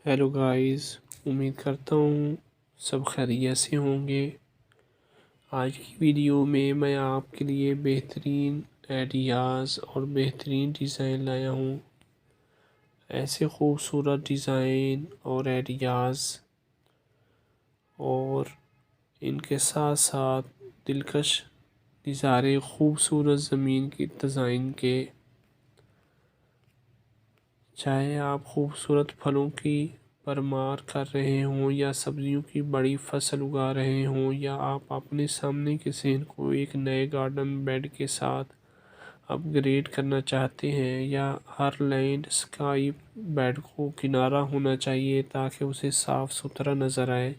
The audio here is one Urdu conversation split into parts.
ہیلو گائز، امید کرتا ہوں سب خیریت سے ہوں گے۔ آج کی ویڈیو میں آپ کے لیے بہترین آئیڈیاز اور بہترین ڈیزائن لایا ہوں۔ ایسے خوبصورت ڈیزائن اور آئیڈیاز اور ان کے ساتھ ساتھ دلکش نظارے خوبصورت زمین کی ڈیزائن کے، چاہے آپ خوبصورت پھلوں کی بھرمار کر رہے ہوں یا سبزیوں کی بڑی فصل اگا رہے ہوں، یا آپ اپنے سامنے کے صحن کو ایک نئے گارڈن بیڈ کے ساتھ اپ گریڈ کرنا چاہتے ہیں، یا ہر لینڈ اسکیپ بیڈ کو کنارہ ہونا چاہیے تاکہ اسے صاف ستھرا نظر آئے۔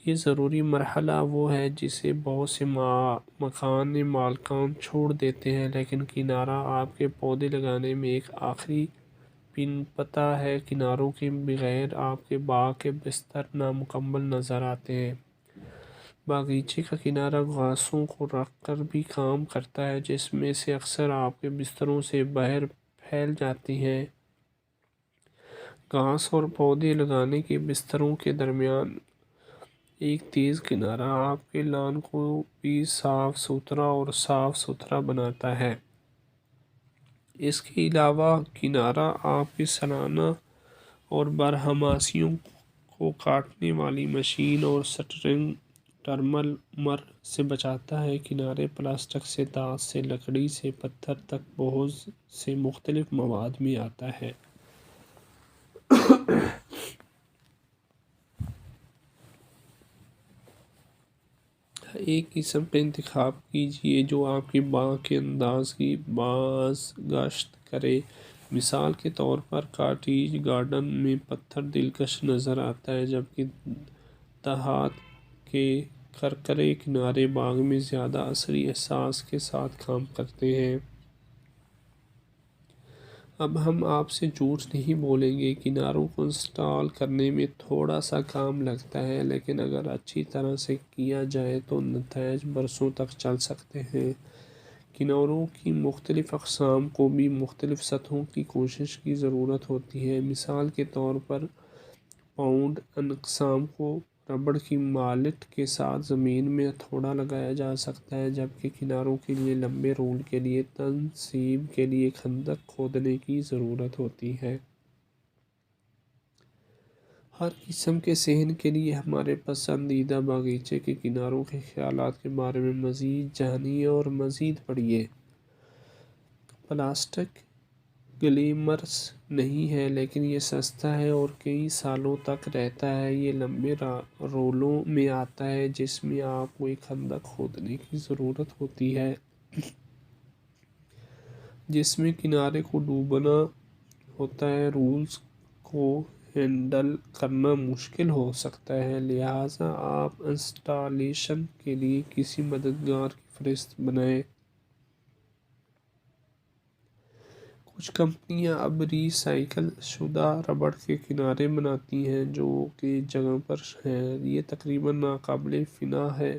یہ ضروری مرحلہ وہ ہے جسے بہت سے مکان مالکان چھوڑ دیتے ہیں، لیکن کنارہ آپ کے پودے لگانے میں ایک آخری پن پتہ ہے۔ کناروں کے بغیر آپ کے باغ کے بستر نامکمل نظر آتے ہیں۔ باغیچے کا کنارہ گھاسوں کو رکھ کر بھی کام کرتا ہے، جس میں سے اکثر آپ کے بستروں سے باہر پھیل جاتی ہیں۔ گھاس اور پودے لگانے کے بستروں کے درمیان ایک تیز کنارہ آپ کے لان کو بھی صاف ستھرا اور صاف ستھرا بناتا ہے۔ اس کے علاوہ کنارہ آپ کی سالانہ اور برہماسیوں کو کاٹنے والی مشین اور سٹرنگ ٹرمر سے بچاتا ہے۔ کنارے پلاسٹک سے، دھات سے، لکڑی سے پتھر تک بہت سے مختلف مواد میں آتا ہے۔ ایک قسم کا انتخاب کیجیے جو آپ کے باغ کے انداز کی بازگشت کرے۔ مثال کے طور پر کاٹیج گارڈن میں پتھر دلکش نظر آتا ہے، جبکہ دھات کے کرکرے کنارے باغ میں زیادہ عصری احساس کے ساتھ کام کرتے ہیں۔ اب ہم آپ سے جھوٹ نہیں بولیں گے، کناروں کو انسٹال کرنے میں تھوڑا سا کام لگتا ہے، لیکن اگر اچھی طرح سے کیا جائے تو نتائج برسوں تک چل سکتے ہیں۔ کناروں کی مختلف اقسام کو بھی مختلف سطحوں کی کوشش کی ضرورت ہوتی ہے۔ مثال کے طور پر پاؤنڈ اقسام کو ربڑ کی مالٹ کے ساتھ زمین میں ہتھوڑا لگایا جا سکتا ہے، جبکہ کناروں کے لیے لمبے رول کے لیے تنصیب کے لیے خندق کھودنے کی ضرورت ہوتی ہے۔ ہر قسم کے صحن کے لیے ہمارے پسندیدہ باغیچے کے کناروں کے خیالات کے بارے میں مزید جانیے اور مزید پڑھیے۔ پلاسٹک گلیمرس نہیں ہے، لیکن یہ سستا ہے اور کئی سالوں تک رہتا ہے۔ یہ لمبے رولوں میں آتا ہے جس میں آپ کو ایک خندق کھودنے کی ضرورت ہوتی ہے، جس میں کنارے کو ڈوبنا ہوتا ہے۔ رولز کو ہینڈل کرنا مشکل ہو سکتا ہے، لہٰذا آپ انسٹالیشن کے لیے کسی مددگار کی فہرست بنائیں۔ کچھ کمپنیاں اب ری سائیکل شدہ ربڑ کے کنارے بناتی ہیں جو کہ جگہ پر ہیں۔ یہ تقریباً ناقابل فنا ہے،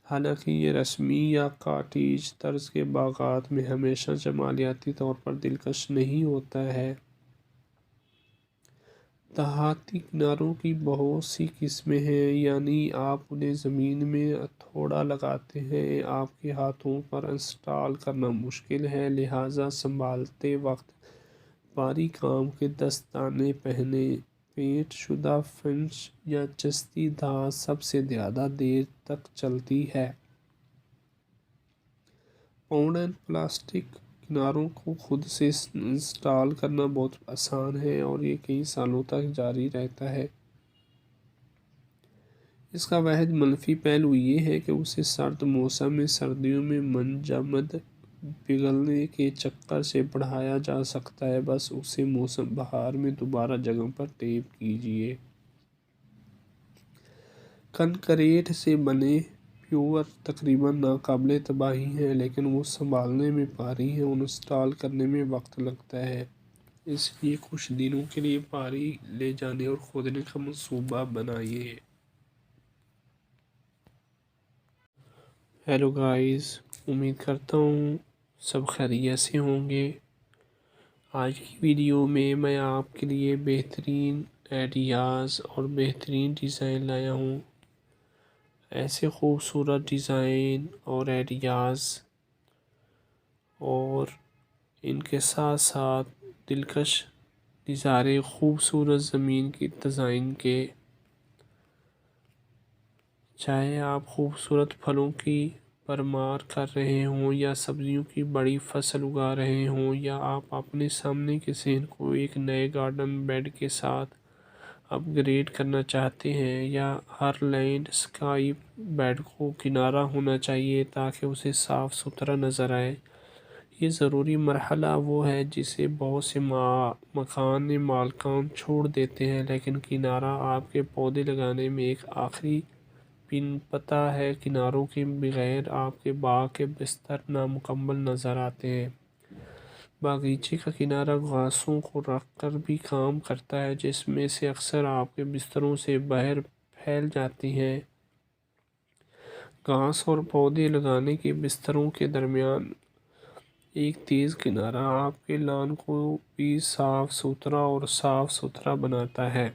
حالانکہ یہ رسمی یا کاٹیج طرز کے باغات میں ہمیشہ جمالیاتی طور پر دلکش نہیں ہوتا ہے۔ دھاتی کناروں کی بہت سی قسمیں ہیں، یعنی آپ انہیں زمین میں ہتھوڑا لگاتے ہیں۔ آپ کے ہاتھوں پر انسٹال کرنا مشکل ہے، لہٰذا سنبھالتے وقت بھاری کام کے دستانے پہنیں۔ پینٹ شدہ فنش یا چستی دھات سب سے زیادہ دیر تک چلتی ہے۔ پاؤنڈ پلاسٹک کناروں کو خود سے انسٹال کرنا بہت آسان ہے اور یہ کئی سالوں تک جاری رہتا ہے۔ اس کا واحد منفی پہلو یہ ہے کہ اسے سرد موسم میں سردیوں میں منجمد پگھلنے کے چکر سے بڑھایا جا سکتا ہے۔ بس اسے موسم بہار میں دوبارہ جگہ پر ٹیپ کیجیے۔ کنکریٹ سے بنے پیور تقریباً ناقابل تباہی ہیں، لیکن وہ سنبھالنے میں بھاری ہیں اور انسٹال کرنے میں وقت لگتا ہے۔ اس لیے کچھ دنوں کے لیے بھاری لے جانے اور کھودنے کا منصوبہ بنائیے۔ ہیلو گائز، امید کرتا ہوں سب خیریت سے ہوں گے۔ آج کی ویڈیو میں آپ کے لیے بہترین آئیڈیاز اور بہترین ڈیزائن لایا ہوں۔ ایسے خوبصورت ڈیزائن اور آئیڈیاز اور ان کے ساتھ ساتھ دلکش نظارے خوبصورت زمین کی ڈیزائن کے، چاہے آپ خوبصورت پھلوں کی بھرمار کر رہے ہوں یا سبزیوں کی بڑی فصل اگا رہے ہوں، یا آپ اپنے سامنے کے صحن کو ایک نئے گارڈن بیڈ کے ساتھ اپ گریڈ کرنا چاہتے ہیں، یا ہر لینڈ اسکیپ بیڈ کو کنارہ ہونا چاہیے تاکہ اسے صاف ستھرا نظر آئے۔ یہ ضروری مرحلہ وہ ہے جسے بہت سے مکان مالکان چھوڑ دیتے ہیں، لیکن کنارہ آپ کے پودے لگانے میں ایک آخری پن پتہ ہے۔ کناروں کے بغیر آپ کے باغ کے بستر نامکمل نظر آتے ہیں۔ باغیچے کا کنارہ گھاسوں کو رکھ کر بھی کام کرتا ہے، جس میں سے اکثر آپ کے بستروں سے باہر پھیل جاتی ہیں۔ گھاس اور پودے لگانے کے بستروں کے درمیان ایک تیز کنارہ آپ کے لان کو بھی صاف ستھرا بناتا ہے۔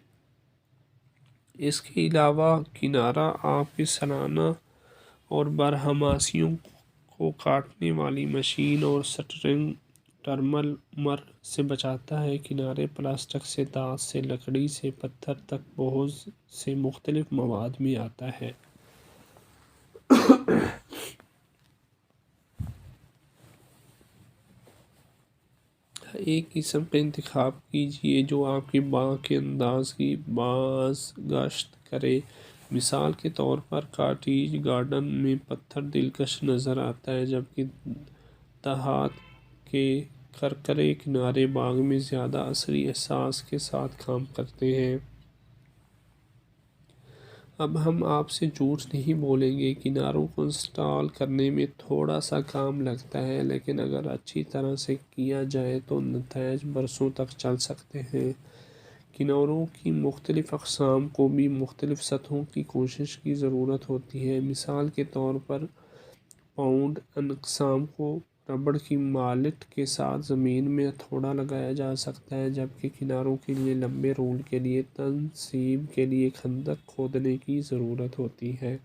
اس کے علاوہ کنارہ آپ کی سالانہ اور برہماسیوں کو کاٹنے والی مشین اور سٹرنگ ٹرمر سے بچاتا ہے۔ کنارے پلاسٹک سے، دھات سے، لکڑی سے پتھر تک بہت سے مختلف مواد میں آتا ہے۔ ایک قسم کا انتخاب کیجیے جو آپ کے باغ کے انداز کی بازگشت کرے۔ مثال کے طور پر کاٹیج گارڈن میں پتھر دلکش نظر آتا ہے، جبکہ دھات کے کرکرے کنارے باغ میں زیادہ عصری احساس کے ساتھ کام کرتے ہیں۔ اب ہم آپ سے جھوٹ نہیں بولیں گے، کناروں کو انسٹال کرنے میں تھوڑا سا کام لگتا ہے، لیکن اگر اچھی طرح سے کیا جائے تو نتائج برسوں تک چل سکتے ہیں۔ کناروں کی مختلف اقسام کو بھی مختلف سطحوں کی کوشش کی ضرورت ہوتی ہے۔ مثال کے طور پر پاؤنڈ اقسام کو ربڑ کی مالٹ کے ساتھ زمین میں ہتھوڑا لگایا جا سکتا ہے، جبکہ کناروں کے لیے لمبے رول کے لیے تنصیب کے لیے خندق کھودنے کی ضرورت ہوتی ہے۔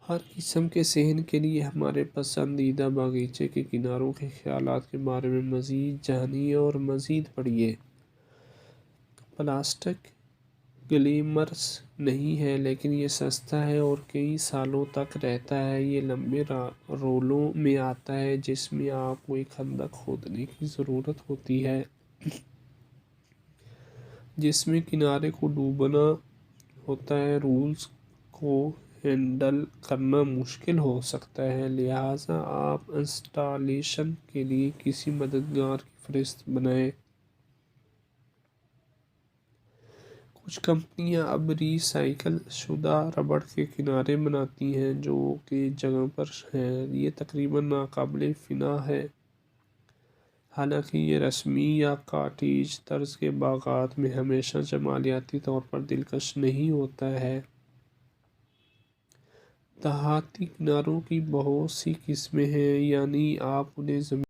ہر قسم کے صحن کے لیے ہمارے پسندیدہ باغیچے کے کناروں کے خیالات کے بارے میں مزید جانیے اور مزید پڑھیے۔ پلاسٹک گلیمرس نہیں ہے، لیکن یہ سستا ہے اور کئی سالوں تک رہتا ہے۔ یہ لمبے رولوں میں آتا ہے جس میں آپ کو ایک خندق کھودنے کی ضرورت ہوتی ہے، جس میں کنارے کو ڈوبونا ہوتا ہے۔ رولز کو ہینڈل کرنا مشکل ہو سکتا ہے، لہٰذا آپ انسٹالیشن کے لیے کسی مددگار کی فہرست بنائیں۔ کچھ کمپنیاں اب ری سائیکل شدہ ربڑ کے کنارے بناتی ہیں جو کہ جگہ پر ہیں۔ یہ تقریباً ناقابل فنا ہے، حالانکہ یہ رسمی یا کاٹیج طرز کے باغات میں ہمیشہ جمالیاتی طور پر دلکش نہیں ہوتا ہے۔ دھاتی کناروں کی بہت سی قسمیں ہیں، یعنی آپ انہیں زمین